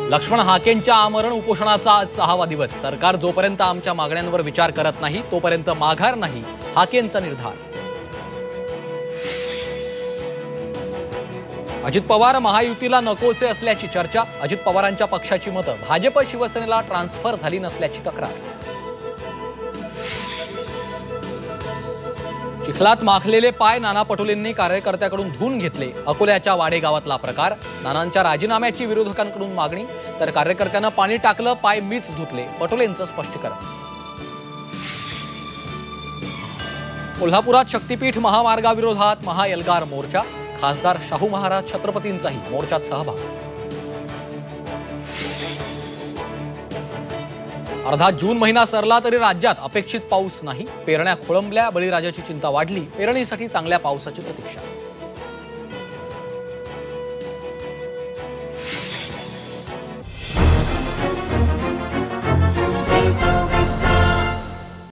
लक्ष्मण हाकेंच्या आमरण उपोषणाचा आज 6वा दिवस। सरकार जोपर्यंत आमच्या मागण्यांवर विचार करत नाही तोपर्यंत माघार नाही, हाकेंचा निर्धार। अजित पवार महायुतीला नकोसे असल्याची चर्चा। अजित पवारांच्या पक्षाची मतं भाजप शिवसेनेला ट्रान्सफर झाली नसल्याची तक्रार। चिखलात माखलेले पाय नाना पटोलेंनी कार्यकर्त्याकडून धुवून घेतले। अकोल्याच्या वाडे गावातला प्रकार। नानांच्या राजीनाम्याची विरोधकांकडून मागणी, तर कार्यकर्त्यांना पाणी टाकलं, पाय मीच धुतले, पटोलेंचं स्पष्टीकरण। कोल्हापुरात शक्तीपीठ महामार्गाविरोधात महाएल्गार मोर्चा। खासदार शाहू महाराज छत्रपतींचाही मोर्चात सहभाग। अर्धा जून महिना सरला तरी राज्यात अपेक्षित पाऊस नाही। पेरण्या खोळंबल्या, बळीराजाची चिंता वाढली। पेरणीसाठी चांगल्या पावसाची प्रतीक्षा।